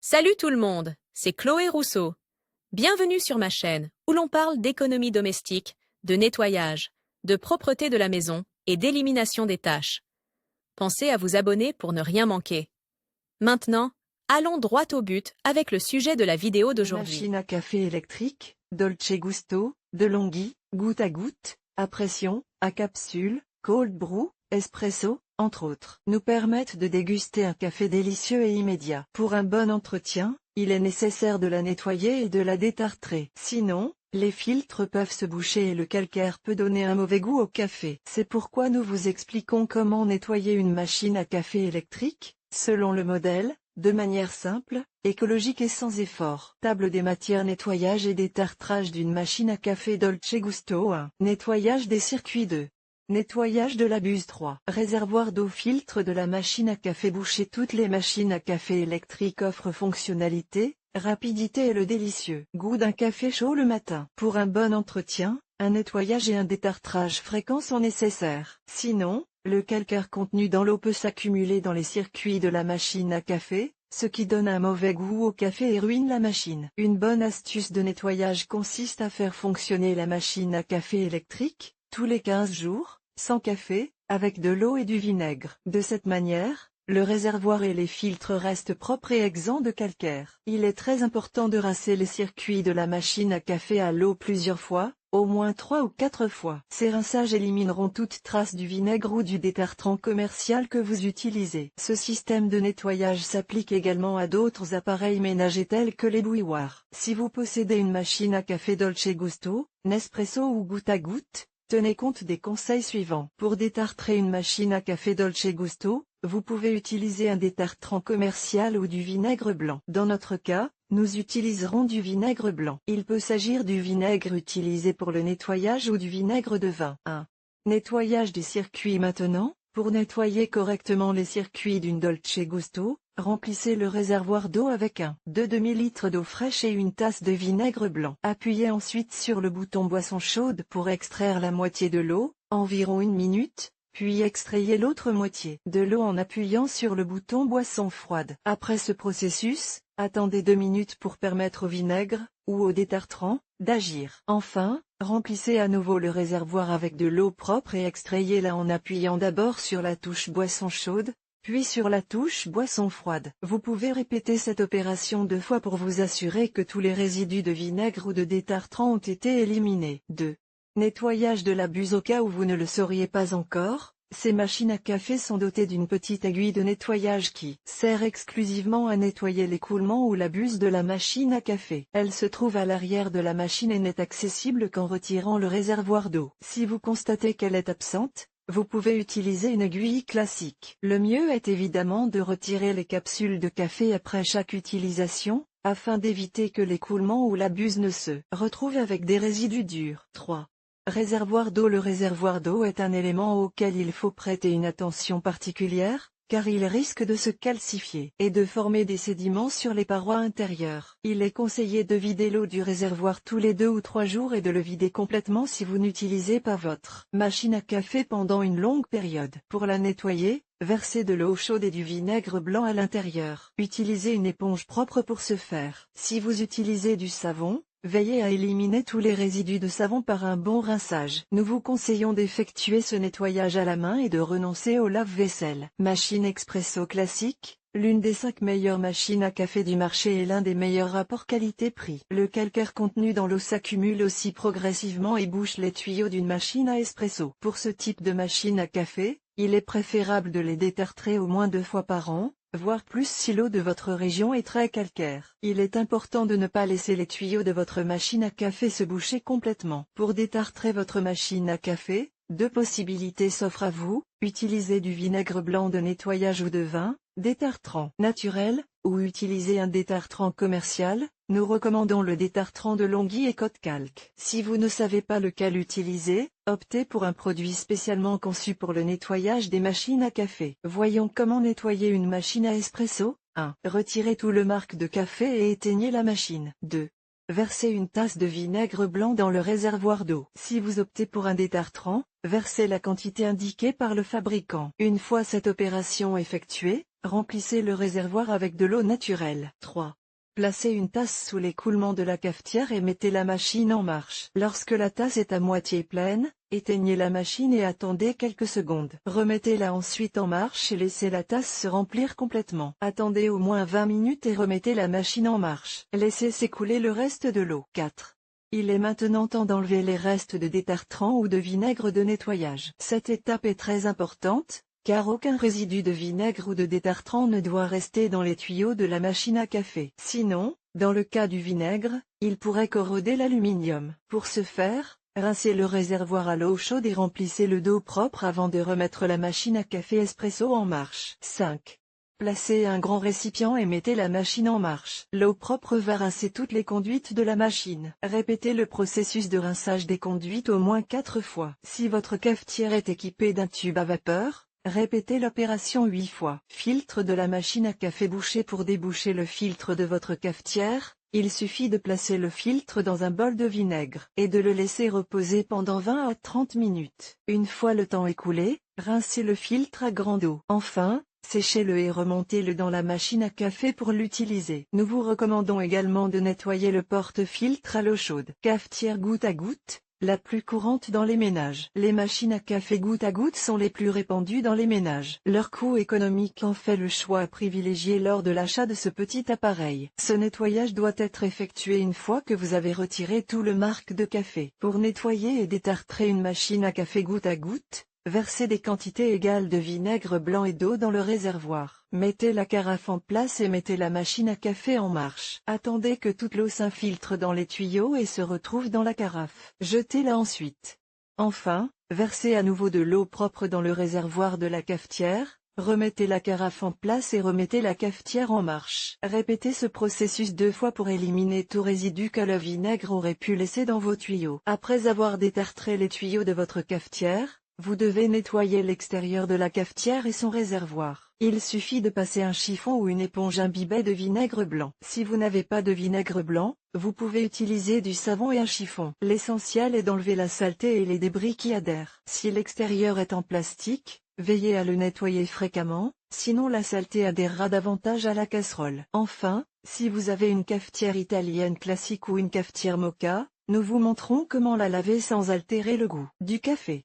Salut tout le monde, c'est Chloé Rousseau. Bienvenue sur ma chaîne où l'on parle d'économie domestique, de nettoyage, de propreté de la maison et d'élimination des tâches. Pensez à vous abonner pour ne rien manquer. Maintenant, allons droit au but avec le sujet de la vidéo d'aujourd'hui. Machine à café électrique, Dolce Gusto, DeLonghi, goutte à goutte, à pression, à capsule, cold brew, espresso, entre autres, nous permettent de déguster un café délicieux et immédiat. Pour un bon entretien, il est nécessaire de la nettoyer et de la détartrer. Sinon, les filtres peuvent se boucher et le calcaire peut donner un mauvais goût au café. C'est pourquoi nous vous expliquons comment nettoyer une machine à café électrique, selon le modèle, de manière simple, écologique et sans effort. Table des matières nettoyage et détartrage d'une machine à café Dolce Gusto 1. Nettoyage des circuits 2. Nettoyage de la buse 3. Réservoir d'eau filtre de la machine à café bouchée. Toutes les machines à café électriques offrent fonctionnalité, rapidité et le délicieux goût d'un café chaud le matin. Pour un bon entretien, un nettoyage et un détartrage fréquents sont nécessaires. Sinon, le calcaire contenu dans l'eau peut s'accumuler dans les circuits de la machine à café, ce qui donne un mauvais goût au café et ruine la machine. Une bonne astuce de nettoyage consiste à faire fonctionner la machine à café électrique, tous les 15 jours, sans café, avec de l'eau et du vinaigre. De cette manière, le réservoir et les filtres restent propres et exempts de calcaire. Il est très important de rincer les circuits de la machine à café à l'eau plusieurs fois, au moins 3 ou 4 fois. Ces rinçages élimineront toute trace du vinaigre ou du détartrant commercial que vous utilisez. Ce système de nettoyage s'applique également à d'autres appareils ménagers tels que les bouilloires. Si vous possédez une machine à café Dolce Gusto, Nespresso ou goutte à goutte, tenez compte des conseils suivants. Pour détartrer une machine à café Dolce Gusto, vous pouvez utiliser un détartrant commercial ou du vinaigre blanc. Dans notre cas, nous utiliserons du vinaigre blanc. Il peut s'agir du vinaigre utilisé pour le nettoyage ou du vinaigre de vin. 1. Nettoyage des circuits maintenant. Pour nettoyer correctement les circuits d'une Dolce Gusto, remplissez le réservoir d'eau avec un 2 demi-litres d'eau fraîche et une tasse de vinaigre blanc. Appuyez ensuite sur le bouton boisson chaude pour extraire la moitié de l'eau, environ 1 minute, puis extrayez l'autre moitié de l'eau en appuyant sur le bouton boisson froide. Après ce processus, attendez 2 minutes pour permettre au vinaigre, ou au détartrant, d'agir. Enfin, remplissez à nouveau le réservoir avec de l'eau propre et extrayez-la en appuyant d'abord sur la touche boisson chaude, puis sur la touche boisson froide. Vous pouvez répéter cette opération 2 fois pour vous assurer que tous les résidus de vinaigre ou de détartrant ont été éliminés. 2. Nettoyage de la buse. Au cas où vous ne le sauriez pas encore, ces machines à café sont dotées d'une petite aiguille de nettoyage qui sert exclusivement à nettoyer l'écoulement ou la buse de la machine à café. Elle se trouve à l'arrière de la machine et n'est accessible qu'en retirant le réservoir d'eau. Si vous constatez qu'elle est absente, vous pouvez utiliser une aiguille classique. Le mieux est évidemment de retirer les capsules de café après chaque utilisation, afin d'éviter que l'écoulement ou la buse ne se retrouve avec des résidus durs. 3. Réservoir d'eau. Le réservoir d'eau est un élément auquel il faut prêter une attention particulière, car il risque de se calcifier et de former des sédiments sur les parois intérieures. Il est conseillé de vider l'eau du réservoir tous les 2 ou 3 jours et de le vider complètement si vous n'utilisez pas votre machine à café pendant une longue période. Pour la nettoyer, versez de l'eau chaude et du vinaigre blanc à l'intérieur. Utilisez une éponge propre pour ce faire. Si vous utilisez du savon, veillez à éliminer tous les résidus de savon par un bon rinçage. Nous vous conseillons d'effectuer ce nettoyage à la main et de renoncer au lave-vaisselle. Machine expresso classique, l'une des 5 meilleures machines à café du marché et l'un des meilleurs rapports qualité-prix. Le calcaire contenu dans l'eau s'accumule aussi progressivement et bouche les tuyaux d'une machine à espresso. Pour ce type de machine à café, il est préférable de les détartrer au moins 2 fois par an, voire plus si l'eau de votre région est très calcaire. Il est important de ne pas laisser les tuyaux de votre machine à café se boucher complètement. Pour détartrer votre machine à café, 2 possibilités s'offrent à vous: utilisez du vinaigre blanc de nettoyage ou de vin, détartrant naturel, ou utilisez un détartrant commercial. Nous recommandons le détartrant DeLonghi et Côte-Calque. Si vous ne savez pas lequel utiliser, optez pour un produit spécialement conçu pour le nettoyage des machines à café. Voyons comment nettoyer une machine à espresso. 1. Retirez tout le marc de café et éteignez la machine. 2. versez une tasse de vinaigre blanc dans le réservoir d'eau. Si vous optez pour un détartrant, versez la quantité indiquée par le fabricant. Une fois cette opération effectuée, remplissez le réservoir avec de l'eau naturelle. 3. Placez une tasse sous l'écoulement de la cafetière et mettez la machine en marche. Lorsque la tasse est à moitié pleine, éteignez la machine et attendez quelques secondes. Remettez-la ensuite en marche et laissez la tasse se remplir complètement. Attendez au moins 20 minutes et remettez la machine en marche. Laissez s'écouler le reste de l'eau. 4. Il est maintenant temps d'enlever les restes de détartrant ou de vinaigre de nettoyage. Cette étape est très importante, car aucun résidu de vinaigre ou de détartrant ne doit rester dans les tuyaux de la machine à café. Sinon, dans le cas du vinaigre, il pourrait corroder l'aluminium. Pour ce faire, rincez le réservoir à l'eau chaude et remplissez-le d'eau propre avant de remettre la machine à café espresso en marche. 5. Placez un grand récipient et mettez la machine en marche. L'eau propre va rincer toutes les conduites de la machine. Répétez le processus de rinçage des conduites au moins 4 fois. Si votre cafetière est équipée d'un tube à vapeur, répétez l'opération 8 fois. Filtre de la machine à café bouché. Pour déboucher le filtre de votre cafetière, il suffit de placer le filtre dans un bol de vinaigre et de le laisser reposer pendant 20 à 30 minutes. Une fois le temps écoulé, rincez le filtre à grande eau. Enfin, séchez-le et remontez-le dans la machine à café pour l'utiliser. Nous vous recommandons également de nettoyer le porte-filtre à l'eau chaude. Cafetière goutte à goutte, la plus courante dans les ménages. Les machines à café goutte à goutte sont les plus répandues dans les ménages. Leur coût économique en fait le choix à privilégier lors de l'achat de ce petit appareil. Ce nettoyage doit être effectué une fois que vous avez retiré tout le marc de café. Pour nettoyer et détartrer une machine à café goutte à goutte, versez des quantités égales de vinaigre blanc et d'eau dans le réservoir. Mettez la carafe en place et mettez la machine à café en marche. Attendez que toute l'eau s'infiltre dans les tuyaux et se retrouve dans la carafe. Jetez-la ensuite. Enfin, versez à nouveau de l'eau propre dans le réservoir de la cafetière, remettez la carafe en place et remettez la cafetière en marche. Répétez ce processus 2 fois pour éliminer tout résidu que le vinaigre aurait pu laisser dans vos tuyaux. Après avoir détartré les tuyaux de votre cafetière, vous devez nettoyer l'extérieur de la cafetière et son réservoir. Il suffit de passer un chiffon ou une éponge imbibée de vinaigre blanc. Si vous n'avez pas de vinaigre blanc, vous pouvez utiliser du savon et un chiffon. L'essentiel est d'enlever la saleté et les débris qui adhèrent. Si l'extérieur est en plastique, veillez à le nettoyer fréquemment, sinon la saleté adhérera davantage à la casserole. Enfin, si vous avez une cafetière italienne classique ou une cafetière moka, nous vous montrons comment la laver sans altérer le goût du café.